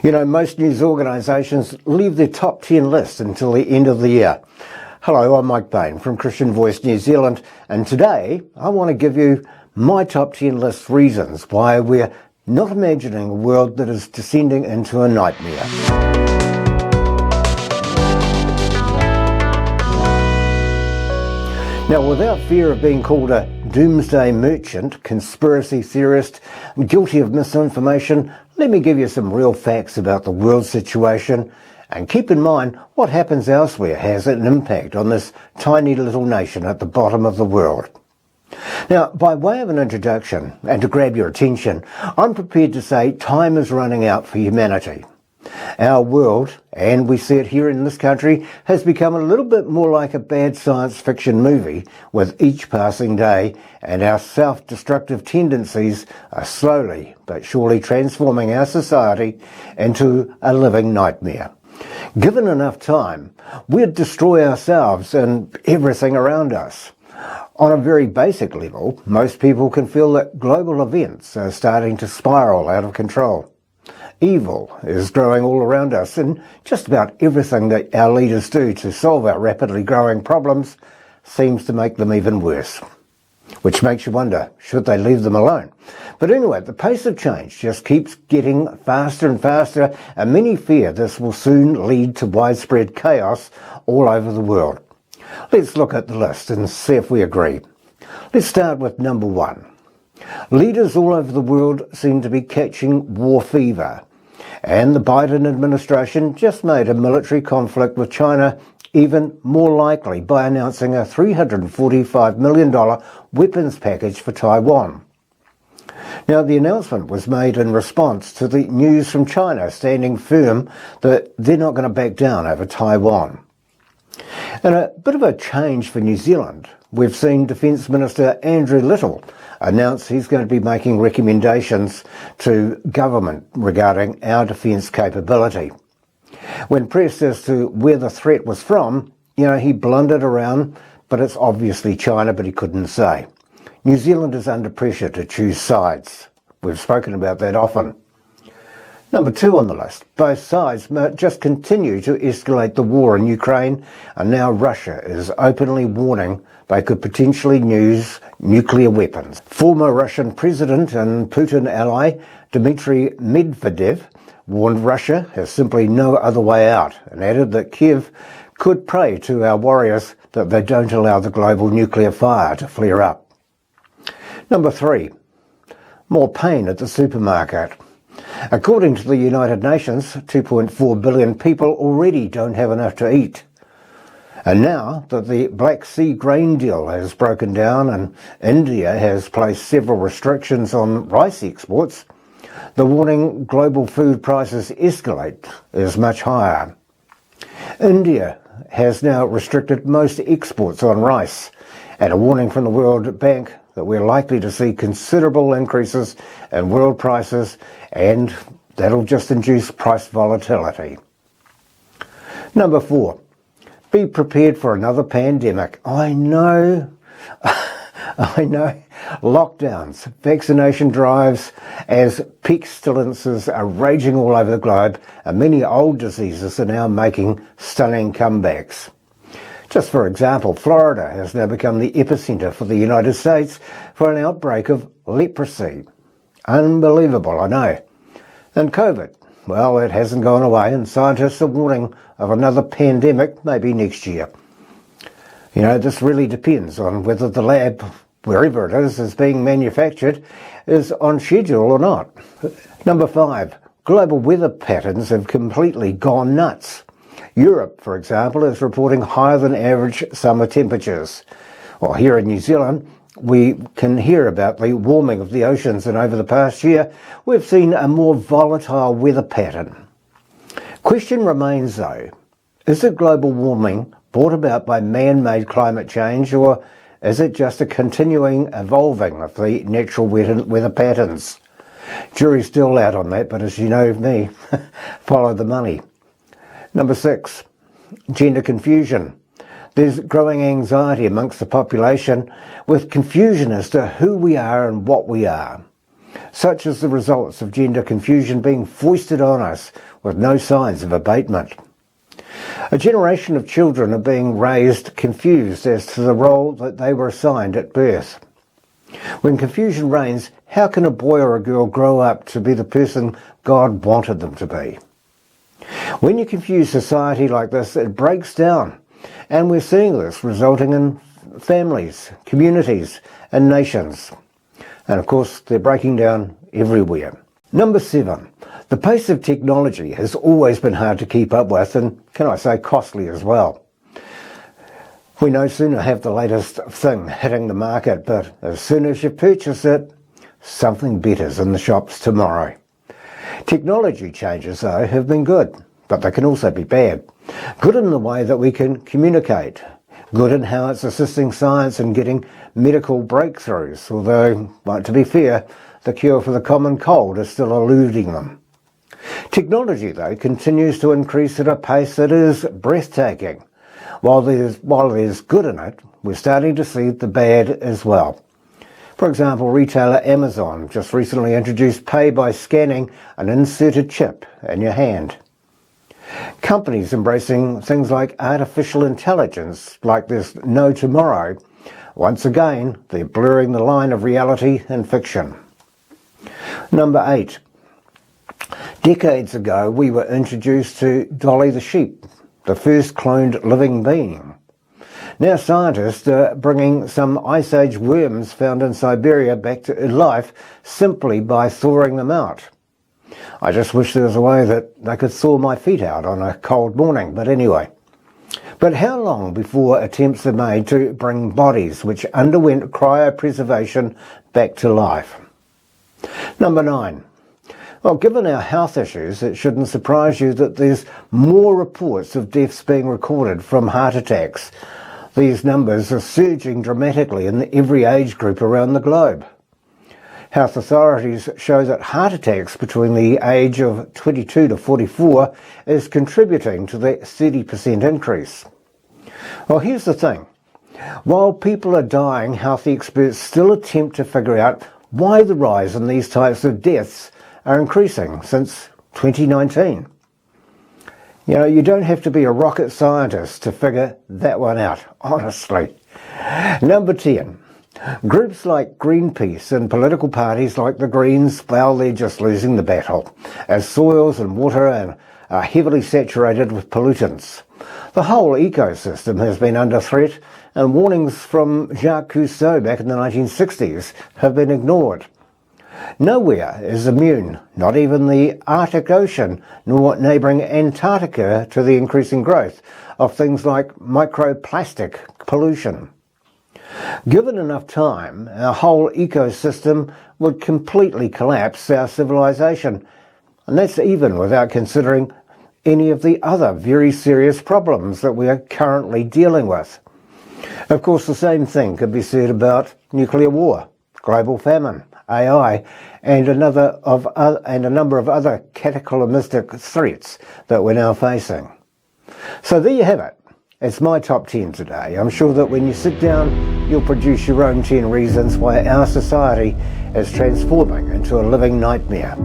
You know, most news organisations leave their top 10 list until the end of the year. Hello, I'm Mike Bain from Christian Voice New Zealand, and today I want to give you my top 10 list reasons why we're not imagining a world that is descending into a nightmare. Now, without fear of being called a doomsday merchant, conspiracy theorist, guilty of misinformation, let me give you some real facts about the world situation, and keep in mind what happens elsewhere has an impact on this tiny little nation at the bottom of the world. Now, by way of an introduction, and to grab your attention, I'm prepared to say time is running out for humanity. Our world, and we see it here in this country, has become a little bit more like a bad science fiction movie with each passing day, and our self-destructive tendencies are slowly but surely transforming our society into a living nightmare. Given enough time, we'd destroy ourselves and everything around us. On a very basic level, most people can feel that global events are starting to spiral out of control. Evil is growing all around us, and just about everything that our leaders do to solve our rapidly growing problems seems to make them even worse. Which makes you wonder, should they leave them alone? But anyway, the pace of change just keeps getting faster and faster, and many fear this will soon lead to widespread chaos all over the world. Let's look at the list and see if we agree. Let's start with number 1. Leaders all over the world seem to be catching war fever, and the Biden administration just made a military conflict with China even more likely by announcing a $345 million weapons package for Taiwan. Now, the announcement was made in response to the news from China standing firm that they're not going to back down over Taiwan. And a bit of a change for New Zealand. We've seen Defence Minister Andrew Little announce he's going to be making recommendations to government regarding our defence capability. When pressed as to where the threat was from, he blundered around, but it's obviously China, but he couldn't say. New Zealand is under pressure to choose sides. We've spoken about that often. Number 2 on the list. Both sides just continue to escalate the war in Ukraine, and now Russia is openly warning they could potentially use nuclear weapons. Former Russian President and Putin ally Dmitry Medvedev warned Russia has simply no other way out, and added that Kiev could pray to our warriors that they don't allow the global nuclear fire to flare up. Number 3. More pain at the supermarket. According to the United Nations, 2.4 billion people already don't have enough to eat. And now that the Black Sea grain deal has broken down and India has placed several restrictions on rice exports, the warning global food prices escalate is much higher. India has now restricted most exports on rice, and a warning from the World Bank that we're likely to see considerable increases in world prices, and that'll just induce price volatility. Number 4. Be prepared for another pandemic. I know. Lockdowns, vaccination drives, as pestilences are raging all over the globe, and many old diseases are now making stunning comebacks. Just for example, Florida has now become the epicenter for the United States for an outbreak of leprosy. Unbelievable, I know. And COVID, well, it hasn't gone away, and scientists are warning of another pandemic maybe next year. This really depends on whether the lab, wherever it is being manufactured, is on schedule or not. Number 5. Global weather patterns have completely gone nuts. Europe, for example, is reporting higher than average summer temperatures. Well, here in New Zealand, we can hear about the warming of the oceans, and over the past year, we've seen a more volatile weather pattern. Question remains, though, is it global warming brought about by man-made climate change, or is it just a continuing evolving of the natural weather patterns? Jury's still out on that, but as you know me, follow the money. Number 6, gender confusion. There's growing anxiety amongst the population with confusion as to who we are and what we are. such as the results of gender confusion being foisted on us with no signs of abatement. A generation of children are being raised confused as to the role that they were assigned at birth. When confusion reigns, how can a boy or a girl grow up to be the person God wanted them to be? When you confuse society like this, it breaks down, and we're seeing this resulting in families, communities, and nations. And of course, they're breaking down everywhere. Number 7. The pace of technology has always been hard to keep up with, and can I say costly as well. We no sooner have the latest thing hitting the market, but as soon as you purchase it, something better's in the shops tomorrow. Technology changes, though, have been good, but they can also be bad. Good in the way that we can communicate. Good in how it's assisting science in getting medical breakthroughs, although, like, to be fair, the cure for the common cold is still eluding them. Technology, though, continues to increase at a pace that is breathtaking. While there's good in it, we're starting to see the bad as well. For example, retailer Amazon just recently introduced pay by scanning an inserted chip in your hand. Companies embracing things like artificial intelligence, like there's no tomorrow. Once again, they're blurring the line of reality and fiction. Number 8. Decades ago, we were introduced to Dolly the sheep, the first cloned living being. Now scientists are bringing some Ice Age worms found in Siberia back to life simply by thawing them out. I just wish there was a way that they could thaw my feet out on a cold morning, but anyway. But how long before attempts are made to bring bodies which underwent cryopreservation back to life? Number 9. Well, given our health issues, it shouldn't surprise you that there's more reports of deaths being recorded from heart attacks. These numbers are surging dramatically in every age group around the globe. Health authorities show that heart attacks between the age of 22 to 44 is contributing to the 30% increase. Well, here's the thing. While people are dying, health experts still attempt to figure out why the rise in these types of deaths are increasing since 2019. You know, you don't have to be a rocket scientist to figure that one out, honestly. Number 10. Groups like Greenpeace and political parties like the Greens, well, they're just losing the battle, as soils and water are heavily saturated with pollutants. The whole ecosystem has been under threat, and warnings from Jacques Cousteau back in the 1960s have been ignored. Nowhere is immune, not even the Arctic Ocean, nor neighbouring Antarctica, to the increasing growth of things like microplastic pollution. Given enough time, our whole ecosystem would completely collapse our civilization, and that's even without considering any of the other very serious problems that we are currently dealing with. Of course, the same thing could be said about nuclear war, global famine, AI, and a number of other cataclysmic threats that we're now facing. So there you have it. It's my top 10 today. I'm sure that when you sit down, you'll produce your own 10 reasons why our society is transforming into a living nightmare.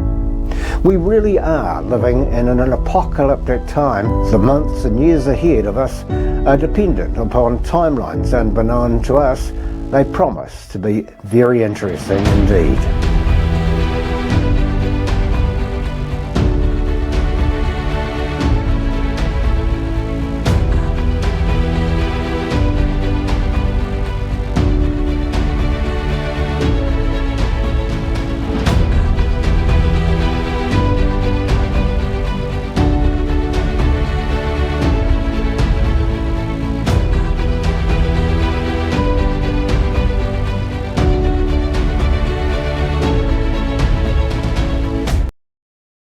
We really are living in an apocalyptic time. The months and years ahead of us are dependent upon timelines unbeknown to us. They promise to be very interesting indeed.